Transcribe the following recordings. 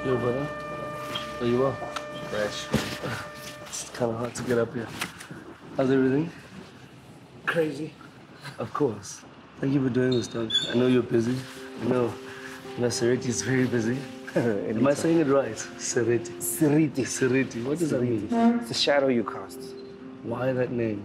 Yo, brother. Are you well? Fresh. It's kind of hard to get up here. How's everything? Crazy. Of course. Thank you for doing this, Doug. I know you're busy. I know Sereti is very busy. Am I saying it right? Sereti. Siriti. Sereti. What does that mean? It's the shadow you cast. Why that name?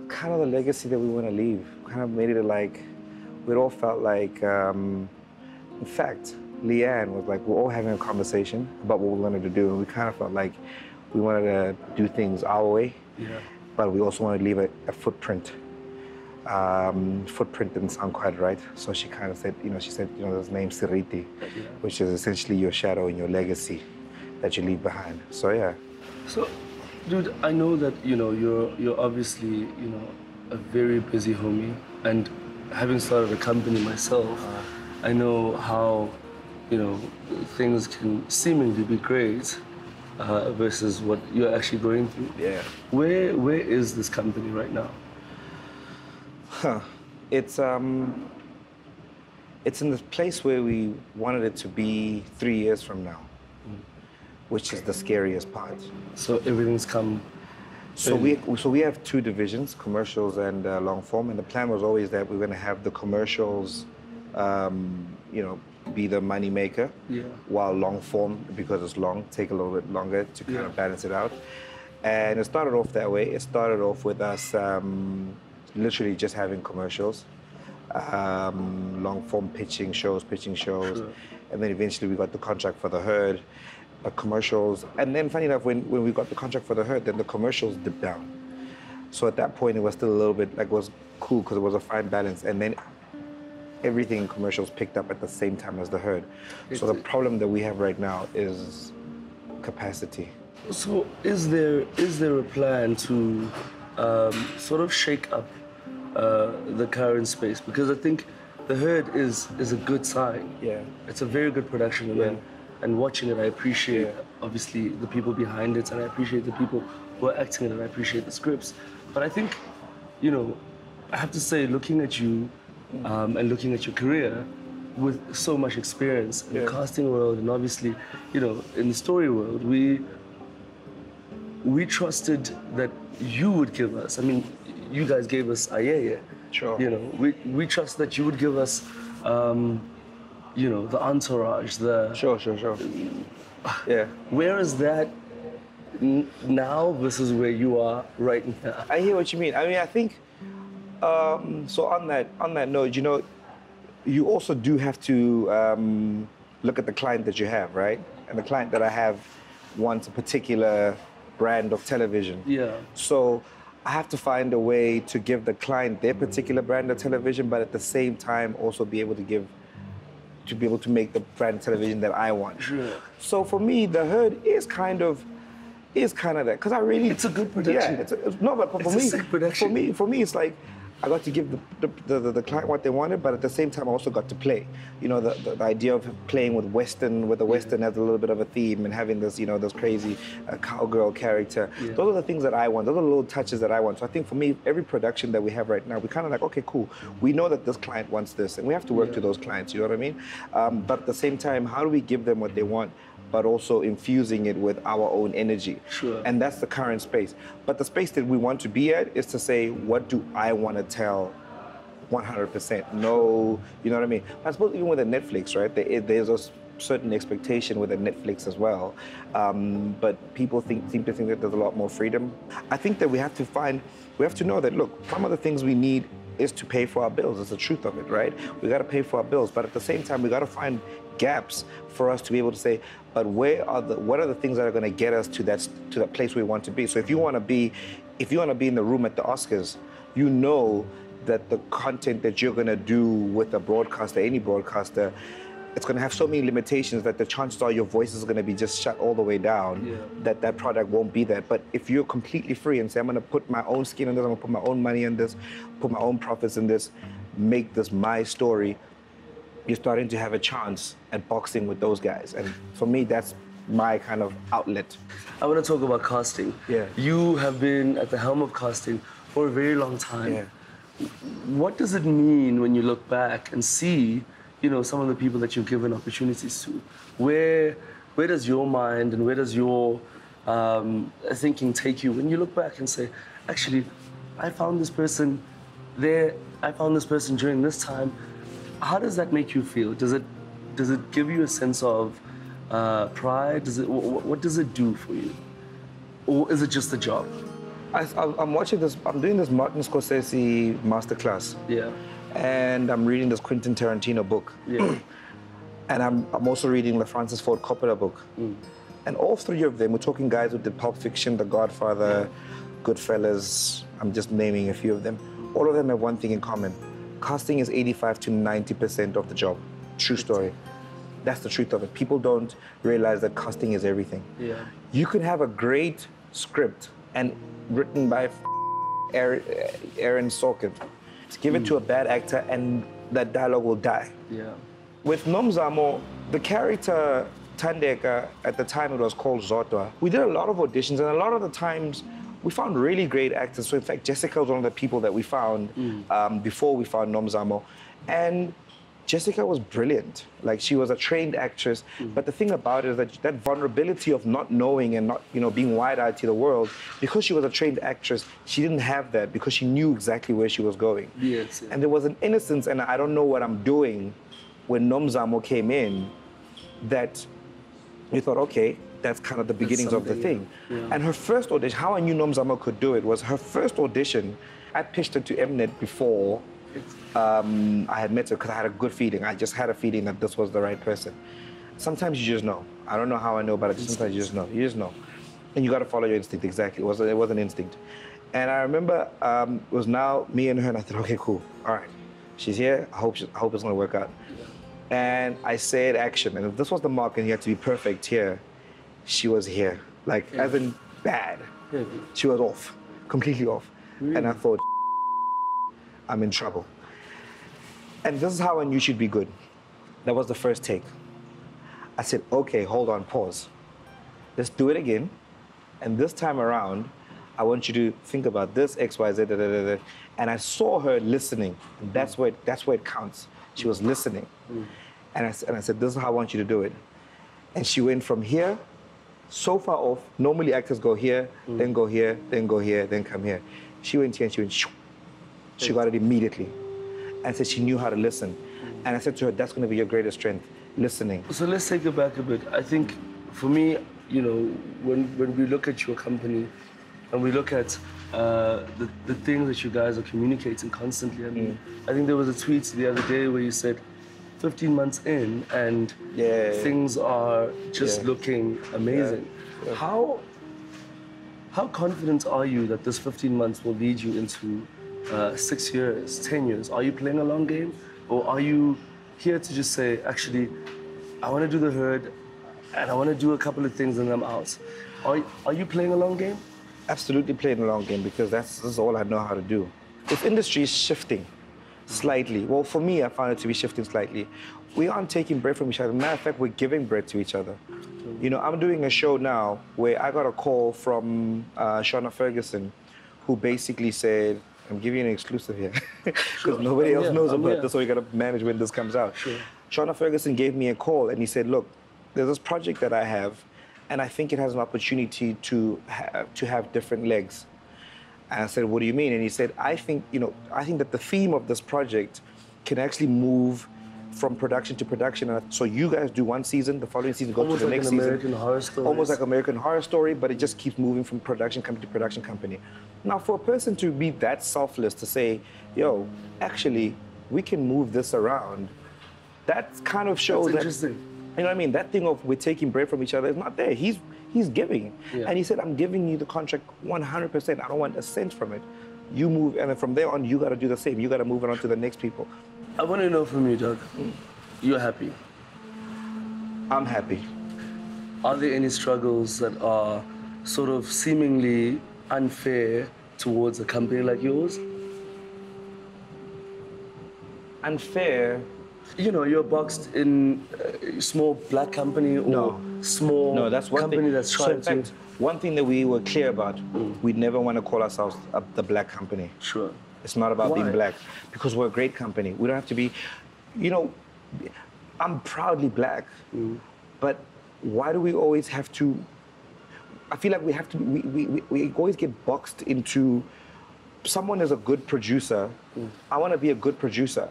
Kind of the legacy that we want to leave. Kind of made it like, we all felt like, in fact, Leanne was like, we're all having a conversation about what we wanted to do. And we kind of felt like we wanted to do things our way. Yeah. But we also wanted to leave a footprint. Footprint didn't sound quite right. So she kind of said, she said, this name Siriti, which is essentially your shadow and your legacy that you leave behind. So, yeah. So, dude, I know that, you're obviously, a very busy homie. And having started a company myself, I know how, things can seemingly be great versus what you're actually going through. Yeah. Where is this company right now? It's in the place where we wanted it to be 3 years from now, which is the scariest part. So everything's come. So we have two divisions, commercials and long form, and the plan was always that we're going to have the commercials, be the money maker, while long form, because it's long, take a little bit longer to kind of balance it out. And it started off that way. It started off with us literally just having commercials, long form pitching shows, Sure. and then eventually we got the contract for the herd, commercials, and then funny enough, when we got the contract for the herd, then the commercials dipped down. So at that point, it was still a little bit, it was cool because it was a fine balance, and then everything in commercials picked up at the same time as the herd. So the problem that we have right now is capacity. So is there a plan to sort of shake up the current space? Because I think the herd is a good sign. Yeah. It's a very good production. Yeah. And watching it, I appreciate, obviously, the people behind it, and I appreciate the people who are acting it, and I appreciate the scripts. But I think, I have to say, looking at you and looking at your career with so much experience in the casting world, and obviously, in the story world, we trusted that you would give us. I mean, you guys gave us Ayeye. Sure. We trust that you would give us, the entourage, the... Sure. Yeah. Where is that now versus where you are right now? I hear what you mean. I mean, I think, so on that note, you also do have to look at the client that you have, right? And the client that I have wants a particular brand of television. Yeah. So I have to find a way to give the client their particular brand of television, but at the same time also be able to make the brand of television that I want. Sure. So for me, the herd is kind of that, because I really... It's a good production. Yeah, but for It's me, a sick production. For me, it's like, I got to give the client what they wanted, but at the same time, I also got to play. The idea of playing with the Western has a little bit of a theme, and having this, this crazy cowgirl character. Yeah. Those are the things that I want. Those are the little touches that I want. So I think for me, every production that we have right now, we kind of like, okay, cool. We know that this client wants this, and we have to work to those clients, you know what I mean? But at the same time, how do we give them what they want, but also infusing it with our own energy? Sure. And that's the current space. But the space that we want to be at is to say, what do I want to tell 100%? No, you know what I mean? I suppose even with a Netflix, right? There's a certain expectation with a Netflix as well. But people seem to think that there's a lot more freedom. I think that we have to know that, look, some of the things we need is to pay for our bills. It's the truth of it, right? We got to pay for our bills, but at the same time, we got to find gaps for us to be able to say, but what are the things that are going to get us to that place we want to be? So if you want to be in the room at the Oscars, you know that the content that you're going to do with a broadcaster, any broadcaster, it's going to have so many limitations that the chances are your voice is going to be just shut all the way down, that product won't be there. But if you're completely free and say, I'm going to put my own skin in this, I'm going to put my own money in this, put my own profits in this, make this my story, you're starting to have a chance at boxing with those guys. And for me, that's my kind of outlet. I want to talk about casting. Yeah. You have been at the helm of casting for a very long time. Yeah. What does it mean when you look back and see, you know, some of the people that you've given opportunities to, where does your mind and where does your thinking take you when you look back and say, actually, I found this person there, I found this person during this time. How does that make you feel? Does it give you a sense of pride? What does it do for you? Or is it just a job? I'm watching this, I'm doing this Martin Scorsese masterclass. Yeah. And I'm reading this Quentin Tarantino book. Yeah. And I'm also reading the Francis Ford Coppola book. And all three of them, we're talking guys who did Pulp Fiction, The Godfather, Goodfellas, I'm just naming a few of them. All of them have one thing in common. Casting is 85 to 90% of the job. True story. That's the truth of it. People don't realize that casting is everything. Yeah. You can have a great script and written by Aaron Sorkin. Give it to a bad actor and that dialogue will die. Yeah. With Nomzamo, the character Tandeka, at the time it was called Zotwa, we did a lot of auditions, and a lot of the times we found really great actors. So in fact, Jessica was one of the people that we found before we found Nomzamo. And Jessica was brilliant. Like, she was a trained actress, but the thing about it is that vulnerability of not knowing and not, being wide-eyed to the world, because she was a trained actress, she didn't have that because she knew exactly where she was going. Yes. Yeah. And there was an innocence, and I don't know what I'm doing when Nomzamo came in, that we thought, okay, that's kind of the beginnings of the thing. Yeah. And her first audition, how I knew Nomzamo could do it was her first audition. I pitched her to Mnet before I had met her because I had a good feeling. I just had a feeling that this was the right person. Sometimes you just know. I don't know how I know, but sometimes you just know. You just know. And you got to follow your instinct, exactly. It was an instinct. And I remember it was now me and her, and I thought, okay, cool. All right, she's here. I hope it's going to work out. And I said action. And if this was the mark and you had to be perfect here, she was here. Like, as in bad. Yeah. She was off, completely off. Really? And I thought, I'm in trouble. And this is how I knew she'd be good. That was the first take. I said, okay, hold on, pause. Let's do it again. And this time around, I want you to think about this, X, Y, Z, da, da, da, da. And I saw her listening. And that's where it counts. She was listening. And I said, this is how I want you to do it. And she went from here, so far off. Normally actors go here, then go here, then go here, then come here. She went here and she went, shoo. She got it immediately. And I said she knew how to listen. And I said to her, that's going to be your greatest strength, listening. So let's take it back a bit. I think for me, when we look at your company and we look at the things that you guys are communicating constantly, I mean, I think there was a tweet the other day where you said 15 months in and things are just looking amazing. Yeah. How confident are you that this 15 months will lead you into 6 years, 10 years? Are you playing a long game? Or are you here to just say, actually, I want to do the herd and I want to do a couple of things and I'm out? Are you playing a long game? Absolutely playing a long game, because this is all I know how to do. This industry is shifting slightly. Well, for me, I found it to be shifting slightly. We aren't taking bread from each other. Matter of fact, we're giving bread to each other. I'm doing a show now where I got a call from Shauna Ferguson, who basically said, I'm giving you an exclusive here, because nobody else knows about this, so you got to manage when this comes out. Sure. Shauna Ferguson gave me a call and he said, look, there's this project that I have, and I think it has an opportunity to have different legs. And I said, what do you mean? And he said, I think that the theme of this project can actually move from production to production. And so you guys do one season, the following season go to the next season. American Horror Story. Almost like American Horror Story, but it just keeps moving from production company to production company. Now, for a person to be that selfless to say, yo, actually, we can move this around, that kind of shows that, interesting. You know what I mean? That thing of we're taking bread from each other is not there. He's giving. Yeah. And he said, I'm giving you the contract 100%. I don't want a cent from it. You move, and then from there on, you got to do the same. You got to move it on to the next people. I want to know from you, Doug, you're happy? I'm happy. Are there any struggles that are sort of seemingly unfair towards a company like yours? Unfair? You're boxed in a small black company or small that's one company thing. That's trying to... In fact, one thing that we were clear about, we never want to call ourselves the black company. Sure. It's not about being black, because we're a great company. We don't have to be, I'm proudly black, but why do we always have to? I feel like we have to. We always get boxed into. Someone is a good producer. I want to be a good producer.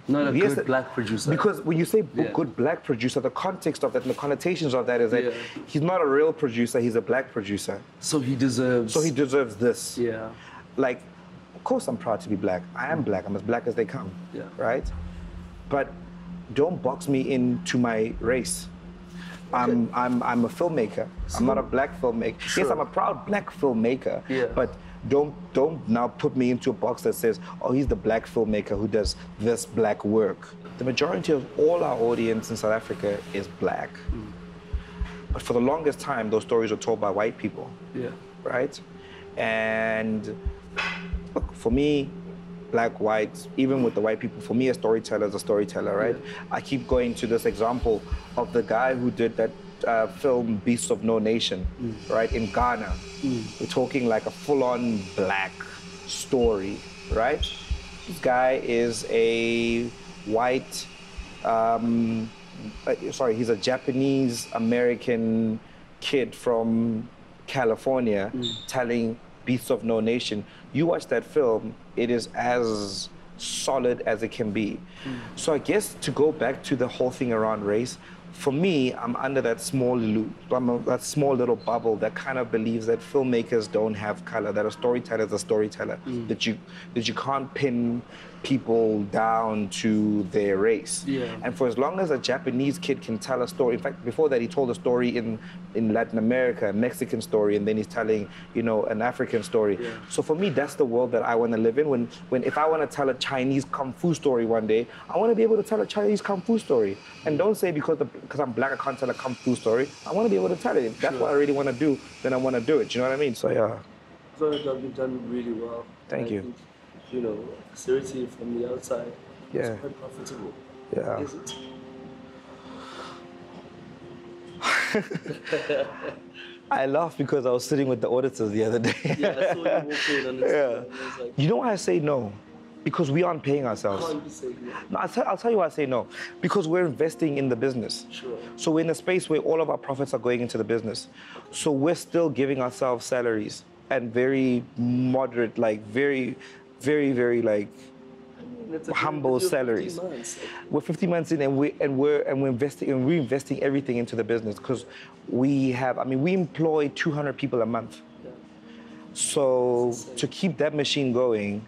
Not a Yes, good black producer. Because when you say Yeah. good black producer, the context of that and the connotations of that is that Yeah. he's not a real producer, he's a black producer. So he deserves. So he deserves this. Yeah. Like, of course I'm proud to be black. I am black, I'm as black as they come. Yeah. Right? But don't box me into my race. I'm a filmmaker. I'm not a black filmmaker. Sure. Yes, I'm a proud black filmmaker. Yeah. But don't now put me into a box that says, oh, he's the black filmmaker who does this black work. The majority of all our audience in South Africa is black. But for the longest time, those stories were told by white people. Yeah. Right? And look, for me, black, white, even with the white people, for me, a storyteller is a storyteller, right? Yeah. I keep going to this example of the guy who did that film Beasts of No Nation, right, in Ghana. We're talking like a full-on black story, right? This guy is a white, he's a Japanese-American kid from California telling Beasts of No Nation. You watch that film, it is as solid as it can be. So I guess to go back to the whole thing around race, for me, I'm under that small little bubble that kind of believes that filmmakers don't have color, that a storyteller is a storyteller, that you can't pin people down to their race. Yeah. And for as long as a Japanese kid can tell a story, in fact, before that he told a story in Latin America, a Mexican story, and then he's telling, an African story. Yeah. So for me, that's the world that I want to live in. When if I want to tell a Chinese kung fu story one day, I want to be able to tell a Chinese kung fu story. And don't say because I'm black I can't tell a kung fu story. I want to be able to tell it. If that's what I really want to do, then I want to do it. You know what I mean? So yeah. So you've done really well. Thank you. Think, seriously, from the outside, Yeah. it's quite profitable. Yeah. Is it? I laughed because I was sitting with the auditors the other day. Yeah, I saw you walk in and Yeah. it's like, You know why I say no? Because we aren't paying ourselves. can't be saying no. No, I'll tell you why I say no. Because we're investing in the business. Sure. So we're in a space where all of our profits are going into the business. So we're still giving ourselves salaries and very moderate, like very, very, very like humble salaries. 15 months. We're 50 months in, and we're investing and reinvesting everything into the business because we employ 200 people a month. Yeah. So to keep that machine going,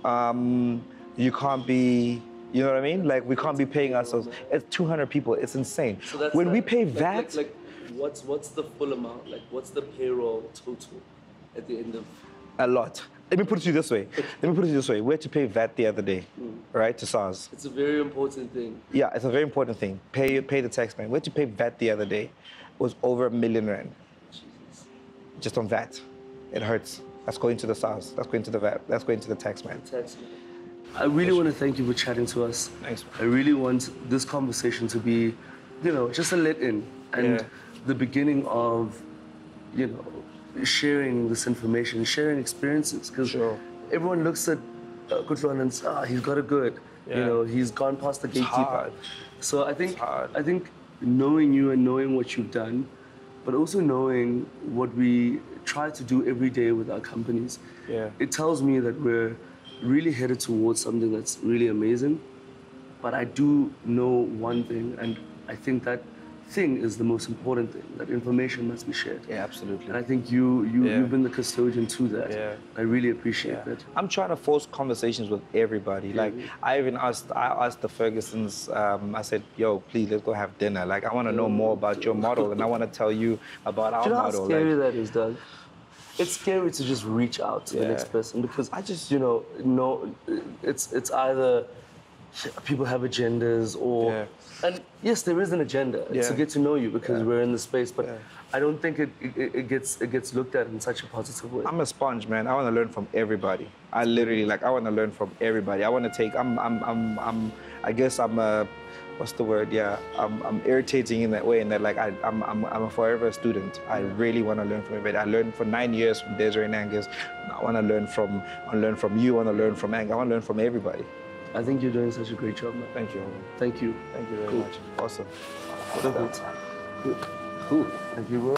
you can't be, you know what I mean? Like we can't be paying ourselves. It's 200 people. It's insane. So that's when we like- pay like- VAT, like what's the full amount? Like what's the payroll total at the end of? a lot. Let me put it to you this way. We had to pay VAT the other day, right, to SARS. It's a very important thing. Yeah, it's a very important thing. Pay the tax man. We had to pay VAT the other day. It was over R1 million. Jesus. Just on VAT. It hurts. That's going to the SARS. That's going to the VAT. That's going to the tax man. Tax man. I really want to thank you for chatting to us. Thanks. I really want this conversation to be, just a let-in and Yeah. the beginning of, sharing this information, sharing experiences. Because Sure. everyone looks at Kutlwano and says, he's got it good. Yeah. He's gone past the gatekeeper. hard. So I think hard. I think knowing you and knowing what you've done, but also knowing what we try to do every day with our companies, Yeah. it tells me that we're really headed towards something that's really amazing. But I do know one thing, and I think that thing is the most important thing, that information must be shared. Yeah, absolutely. And I think Yeah. you've been the custodian to that. Yeah. I really appreciate that. I'm trying to force conversations with everybody. Like I asked the Fergusons, I said, yo, please let's go have dinner. Like I want to know more about your model and I want to tell you about our Do you know how model. scary Like, that is, Doug? It's scary to just reach out to the Yeah. next person because I just- it's either people have agendas or Yeah. and yes, there is an agenda. It's to Yeah. get to know you because we're in the space, but Yeah. I don't think it gets looked at in such a positive way. I'm a sponge, man. I want to learn from everybody. I literally I want to learn from everybody. I want to take. I guess I'm a, what's the word? Yeah, I'm irritating in that way, in that I'm a forever student. I really want to learn from everybody. I learned for 9 years from Desiree and Angus. I want to learn from you. I want to learn from Ang. I want to learn from everybody. I think you're doing such a great job, man. Thank you. Thank you. Thank you very Cool. much. Awesome. Perfect. Cool. Thank you, bro.